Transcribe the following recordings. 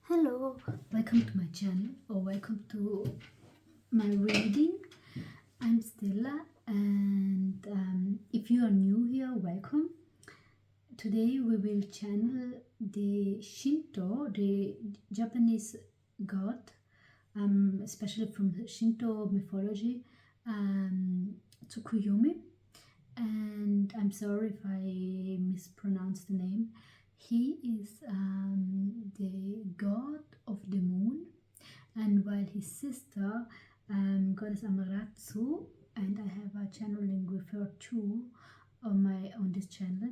Hello, welcome to my channel or welcome to my reading. I'm Stella, and if you are new here, welcome. Today we will channel the Shinto, the Japanese god, especially from the Shinto mythology, Tsukuyomi. And I'm sorry if I mispronounced the name. He is the god of the moon, and while his sister, goddess Amaterasu, and I have a channeling with her too on this channel,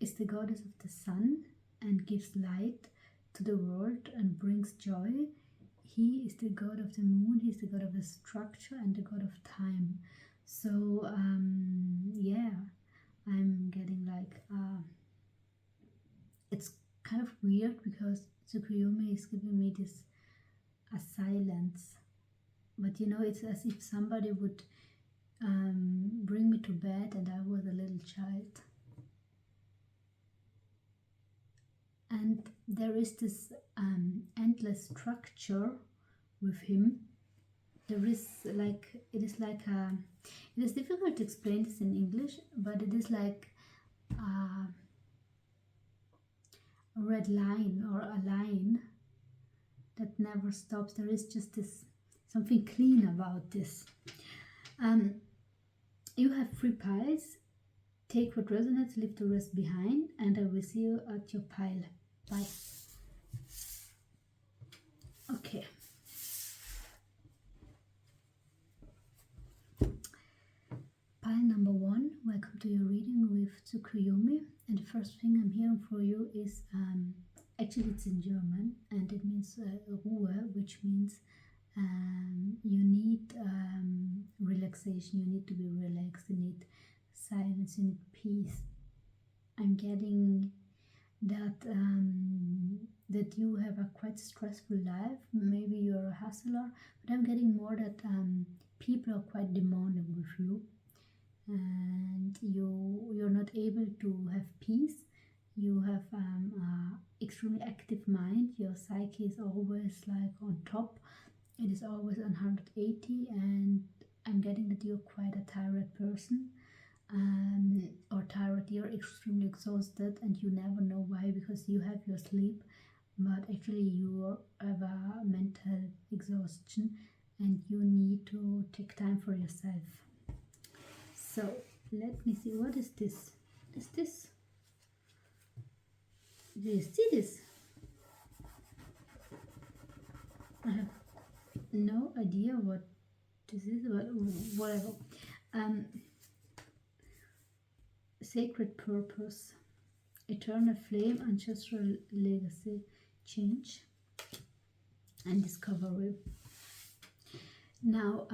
is the goddess of the sun and gives light to the world and brings joy. He is the god of the moon. He's the god of the structure and the god of time. So yeah, I'm getting like it's kind of weird because Tsukuyomi is giving me this a silence, but you know, it's as if somebody would bring me to bed and I was a little child. And there is this endless structure with him. There is like, it is difficult to explain this in English, but it is like a red line or a line that never stops. There is just this something clean about this. You have 3 piles. Take what resonates, leave the rest behind, and I will see you at your pile. Bye. Okay. Pile number 1, welcome to your reading with Tsukuyomi. And the first thing I'm hearing for you is, actually it's in German, and it means Ruhe, which means you need relaxation, you need to be relaxed, you need silence, you need peace. I'm getting that that you have a quite stressful life. Maybe you're a hustler, but I'm getting more that people are quite demanding with you, and you're not able to have peace. You have a extremely active mind. Your psyche is always like on top. It is always on 180, and I'm getting that you're quite a tired person, or tired. You're extremely exhausted and you never know why, because you have your sleep, but actually you have a mental exhaustion and you need to take time for yourself. So let me see, what is this? Is this? Do you see this? I have no idea what this is, but whatever. Sacred purpose, eternal flame, ancestral legacy, change, and discovery. Now,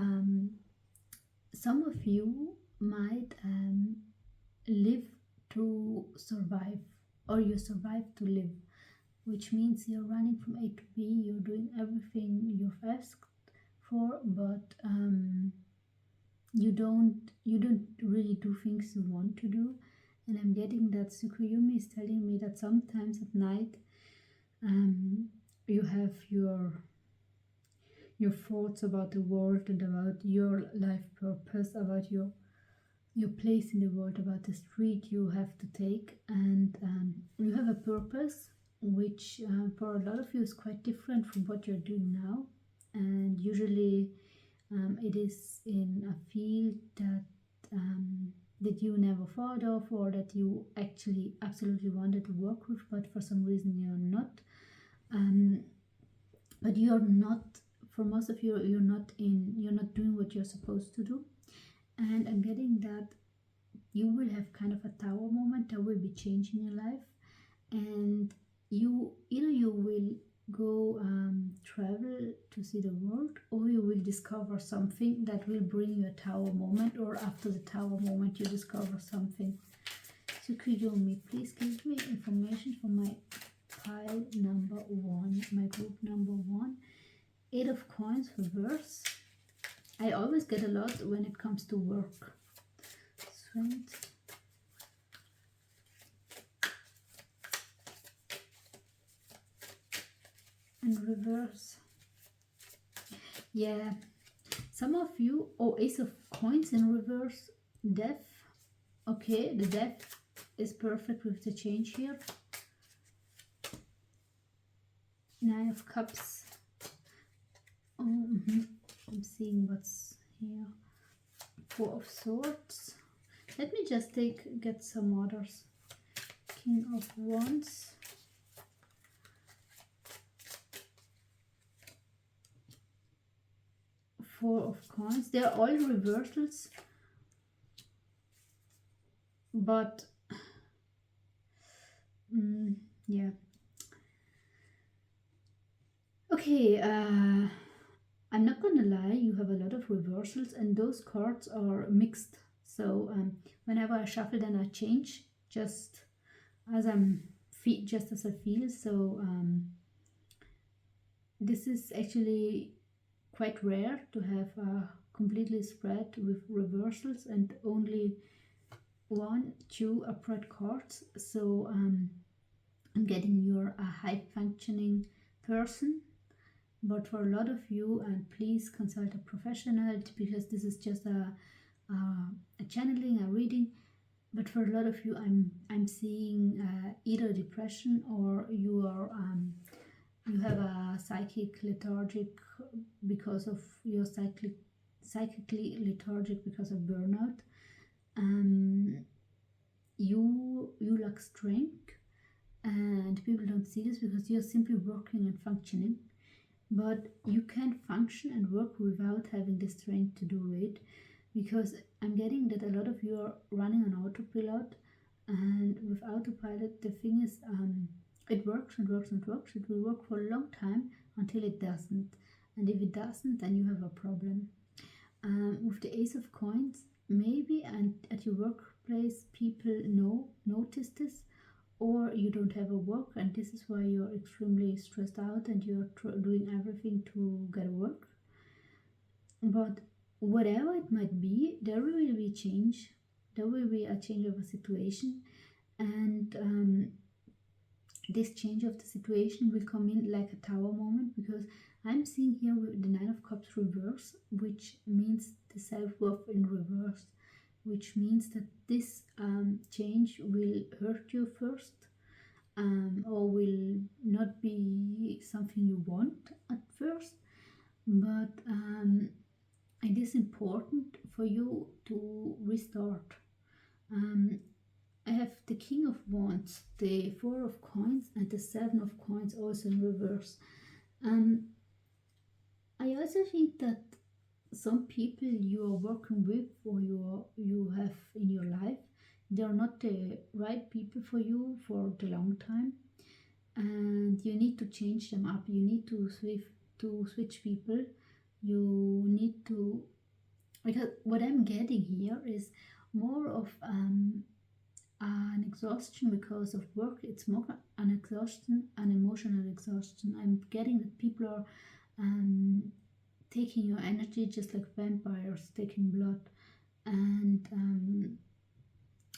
some of you might live to survive, or you survive to live, which means you're running from A to B, you're doing everything you've asked for, but you don't really do things you want to do. And I'm getting that Tsukuyomi is telling me that sometimes at night you have your thoughts about the world and about your life purpose, about your place in the world, about the street you have to take, and you have a purpose which for a lot of you is quite different from what you're doing now, and usually it is in a field that you never thought of, or that you actually absolutely wanted to work with, but for some reason you're not. But you're not, for most of you, you're not doing what you're supposed to do. And I'm getting that you will have kind of a tower moment. There will be change in your life, and you will go travel to see the world, or you will discover something that will bring you a tower moment, or after the tower moment you discover something. Tsukuyomi, please give me information for my pile number 1, my group number 1. 8 of coins reverse. I always get a lot when it comes to work. Strength. and reverse. Yeah, some of you, oh, Ace of Coins in reverse, Death. Okay, the Death is perfect with the change here. Nine of Cups. Oh, I'm seeing what's here. Four of Swords. Let me just get some others. King of Wands. Four of Coins. They're all reversals, but yeah. Okay, I'm not gonna lie, you have a lot of reversals and those cards are mixed. So whenever I shuffle, then I change just as I feel. So this is actually quite rare to have a completely spread with reversals and only 1, 2 upright cards. So I'm getting you're a high functioning person. But for a lot of you, and please consult a professional, because this is just a channeling, a reading. But for a lot of you, I'm seeing either depression or you are you have a psychic lethargic because of your psychically lethargic because of burnout. You lack strength, and people don't see this because you're simply working and functioning. But you can function and work without having the strength to do it, because I'm getting that a lot of you are running on autopilot, and with autopilot the thing is it works and works and works. It will work for a long time until it doesn't, and if it doesn't, then you have a problem. With the Ace of Coins, maybe and at your workplace people notice this, or you don't have a work and this is why you're extremely stressed out and you're doing everything to get work. But whatever it might be, there will be change. There will be a change of a situation, and this change of the situation will come in like a tower moment, because I'm seeing here with the Nine of Cups reverse, which means the self-worth in reverse, which means that this change will hurt you first, or will not be something you want at first, but it is important for you to restart. I have the King of Wands, the Four of Coins, and the Seven of Coins also in reverse. I also think that some people you are working with or you have in your life, they are not the right people for you for the long time, and you need to change them up. You need to switch people. You need to, because what I'm getting here is more of an exhaustion because of work. It's more an exhaustion, an emotional exhaustion. I'm getting that people are taking your energy just like vampires taking blood, and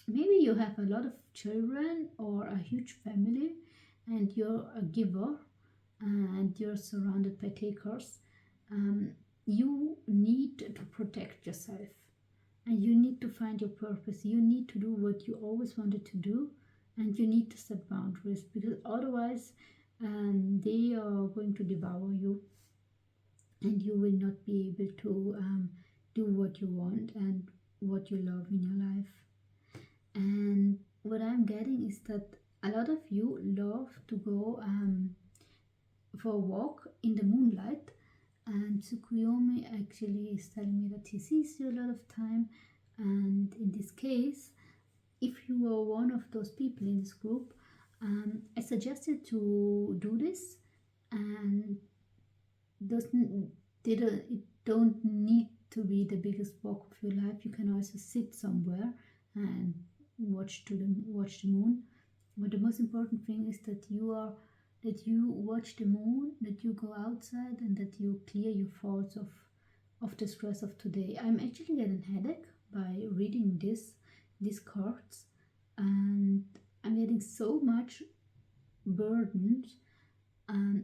maybe you have a lot of children or a huge family and you're a giver and you're surrounded by takers. You need to protect yourself and you need to find your purpose. You need to do what you always wanted to do, and you need to set boundaries, because otherwise they are going to devour you and you will not be able to do what you want and what you love in your life. And what I'm getting is that a lot of you love to go for a walk in the moonlight, and Tsukuyomi actually is telling me that he sees you a lot of time. And in this case, if you are one of those people in this group, I suggested to do this, and it don't need to be the biggest walk of your life. You can also sit somewhere and watch the moon. But the most important thing is that you watch the moon, that you go outside, and that you clear your thoughts of the stress of today. I'm actually getting a headache by reading these cards, and I'm getting so much burdened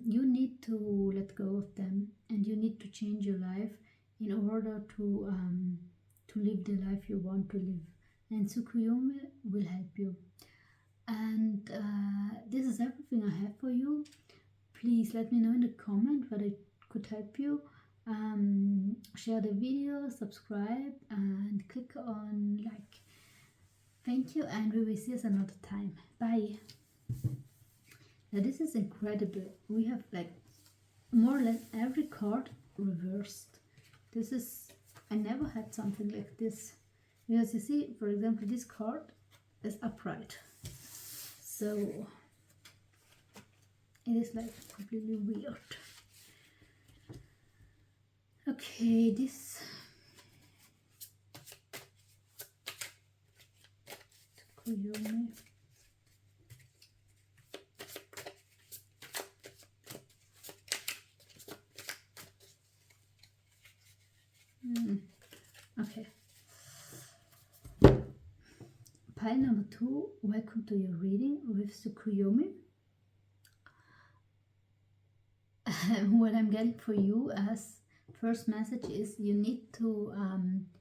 you need to let go of them, and you need to change your life in order to live the life you want to live. And Tsukuyomi will help you. And this is everything I have for you. Please let me know in the comment whether it could help you. Share the video, subscribe, and click on like. Thank you, and we will see us another time. Bye. Now this is incredible. We have like more or less every card reversed. This is, I never had something like this. Because you see, for example, this card is upright. So it is like completely weird. Okay, this Tsukuyomi. Okay. Pile number 2, welcome to your reading with Tsukuyomi. What I'm getting for you as first message is you need to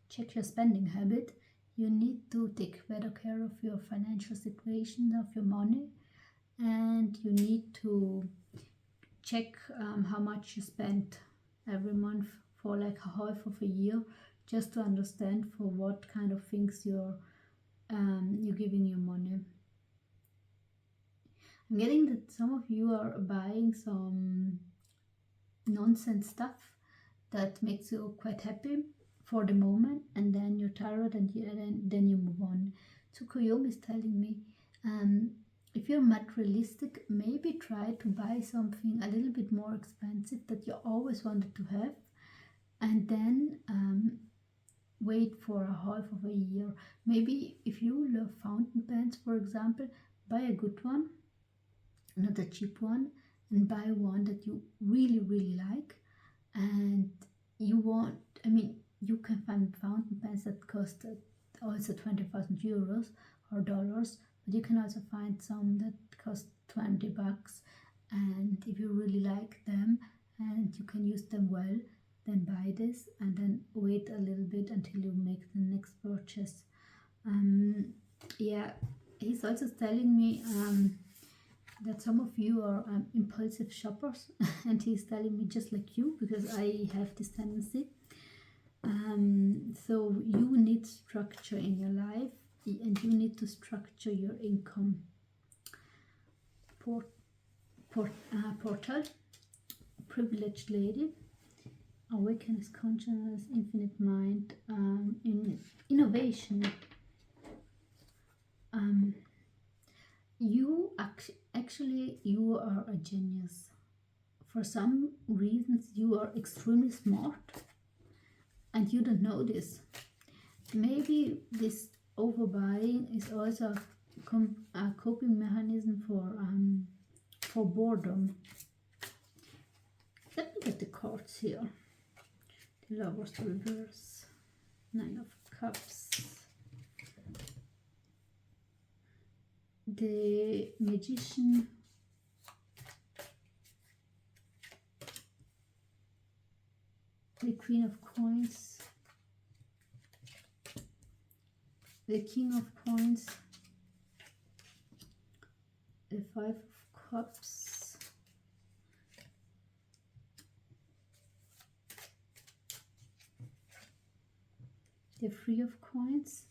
check your spending habit. You need to take better care of your financial situation, of your money, and you need to check how much you spend every month for like half of a year, just to understand for what kind of things you're giving your money. I'm getting that some of you are buying some nonsense stuff that makes you quite happy for the moment, and then you're tired, and then you move on. Tsukuyomi is telling me, if you're materialistic, maybe try to buy something a little bit more expensive that you always wanted to have, and then wait for a half of a year. Maybe if you love fountain pens, for example, buy a good one, not a cheap one, and buy one that you really like. And you want, I mean, you can find fountain pens that cost also 20,000 euros or dollars, but you can also find some that cost $20. And if you really like them and you can use them well, then buy this, and then wait a little bit until you make the next purchase. Yeah, he's also telling me that some of you are impulsive shoppers, and he's telling me just like you, because I have this tendency. So you need structure in your life, and you need to structure your income. Portal, privileged lady, awaken his consciousness, infinite mind, in innovation. You actually you are a genius. For some reasons you are extremely smart, and you don't know this. Maybe this overbuying is also a coping mechanism for boredom. Let me get the cards here. The Lover's reverse, 9 of Cups, the Magician, the Queen of Coins, the King of Coins, the 5 of Cups, the 3 of Coins,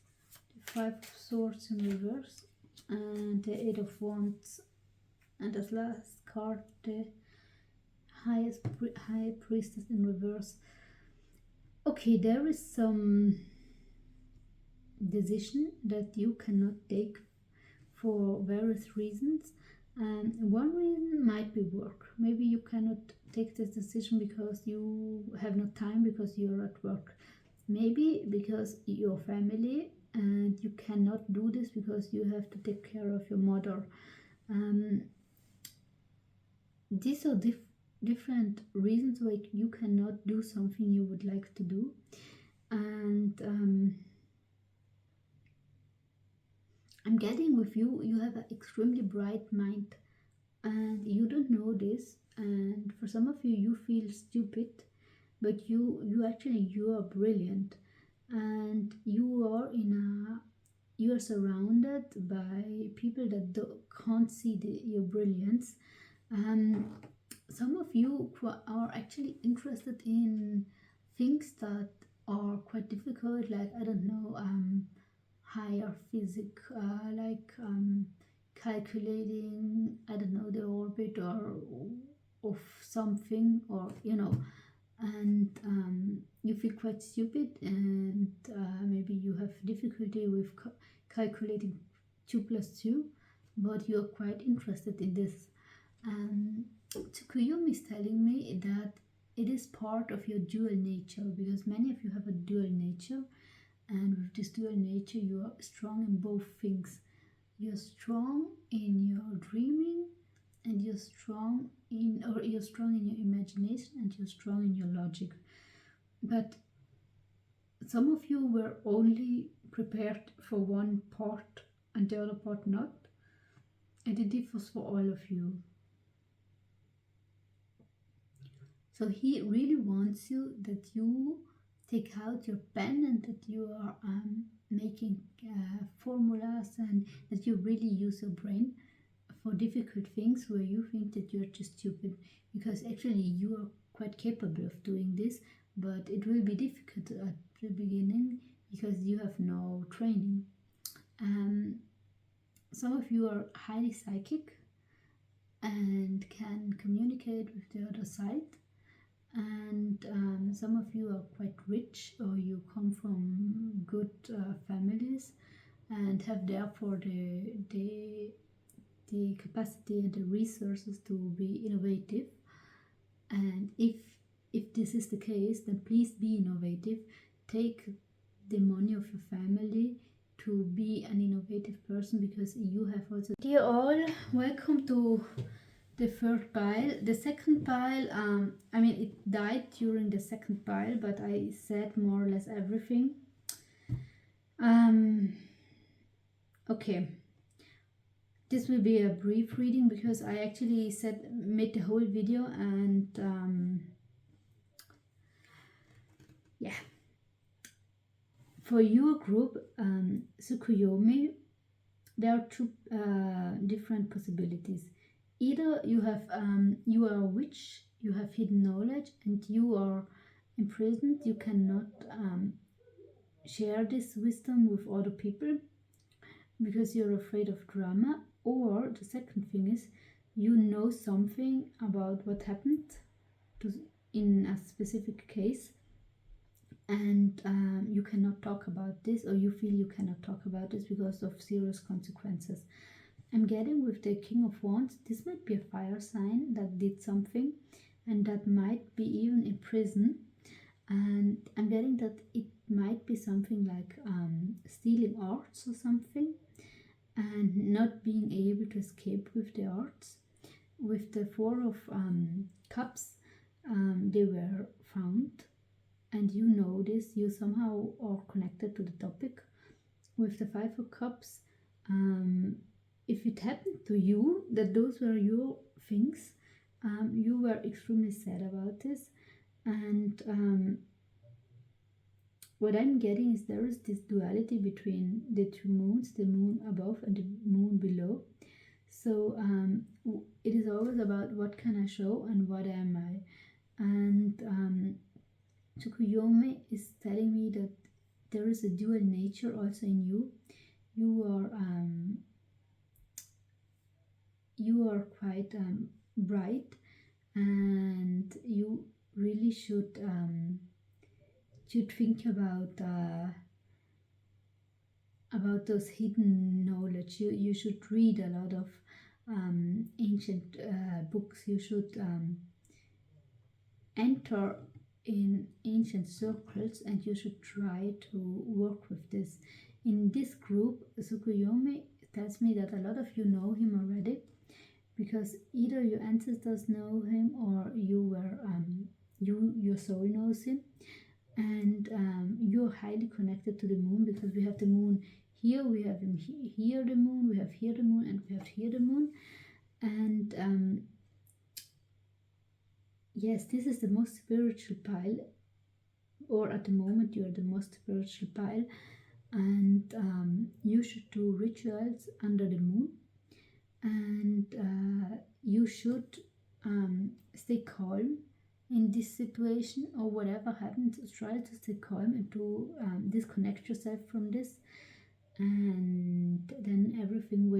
the 5 of Swords in reverse, and the 8 of Wands, and as last card the High Priestess in reverse. Okay, there is some decision that you cannot take for various reasons. One reason might be work. Maybe you cannot take this decision because you have no time, because you're at work. Maybe because your family, and you cannot do this because you have to take care of your mother. These are different reasons why you cannot do something you would like to do. And I'm getting with you, you have an extremely bright mind, and you don't know this, and for some of you, you feel stupid, but you are brilliant, and you are surrounded by people that can't see your brilliance. And some of you are actually interested in things that are quite difficult, like I don't know, higher physics, like calculating, I don't know, the orbit or of something, or and you feel quite stupid, and maybe you have difficulty with calculating 2 plus 2, but you're quite interested in this. Tsukuyomi is telling me that it is part of your dual nature, because many of you have a dual nature, and with this dual nature you are strong in both things. You're strong in your dreaming, and you're strong in your imagination, and you're strong in your logic. But some of you were only prepared for one part and the other part not, and it differs for all of you. So he really wants you that you take out your pen, and that you are making formulas, and that you really use your brain for difficult things where you think that you're just stupid, because actually you are quite capable of doing this, but it will be difficult at the beginning because you have no training. Some of you are highly psychic and can communicate with the other side, and some of you are quite rich, or you come from good families and have therefore the capacity and the resources to be innovative. And if this is the case, then please be innovative. Take the money of your family to be an innovative person, because you have also. Dear all, welcome to the third pile. The second pile, it died during the second pile, but I said more or less everything. Okay. This will be a brief reading, because I actually made the whole video, and yeah. For your group, Tsukuyomi, there are two different possibilities. Either you are a witch, you have hidden knowledge, and you are imprisoned. You cannot share this wisdom with other people because you're afraid of drama. Or the second thing is, you know something about what happened in a specific case, and you cannot talk about this, or you feel you cannot talk about this because of serious consequences. I'm getting with the King of Wands, this might be a fire sign that did something, and that might be even in prison. And I'm getting that it might be something like stealing arts or something, and not being able to escape with the arts. With the Four of Cups, they were found, and you know this, you somehow are connected to the topic. With the Five of Cups, if it happened to you that those were your things, you were extremely sad about this. And what I'm getting is there is this duality between the two moons, the moon above and the moon below. So it is always about what can I show and what am I. And Tsukuyomi is telling me that there is a dual nature also in you. You are quite bright, and you really should think about those hidden knowledge. You should read a lot of ancient books. You should enter in ancient circles, and you should try to work with this. In this group, Tsukuyomi tells me that a lot of you know him already, because either your ancestors know him, or your soul knows him, and you're highly connected to the moon, because we have the moon here, we have him here, the moon, we have here the moon, and we have here the moon. And yes, this is the most spiritual pile, or at the moment you are the most spiritual pile, and you should do rituals under the moon, and you should stay calm in this situation, or whatever happens. Try to stay calm and to disconnect yourself from this, and then everything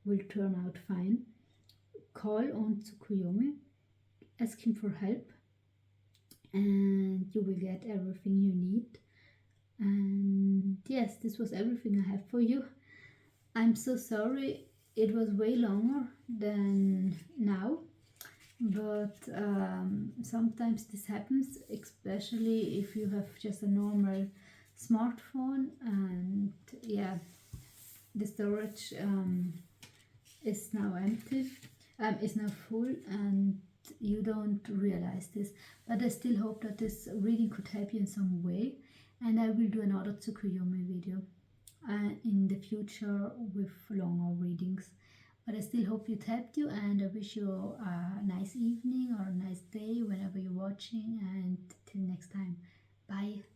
will turn out fine. Call on Tsukuyomi, ask him for help, and you will get everything you need. And yes, this was everything I have for you. I'm so sorry it was way longer than now, but sometimes this happens, especially if you have just a normal smartphone, and yeah, the storage is now empty, is now full, and you don't realize this. But I still hope that this reading could help you in some way, and I will do another Tsukuyomi video in the future with longer readings. But I still hope it helped you, and I wish you a nice evening or a nice day whenever you're watching, and till next time, bye.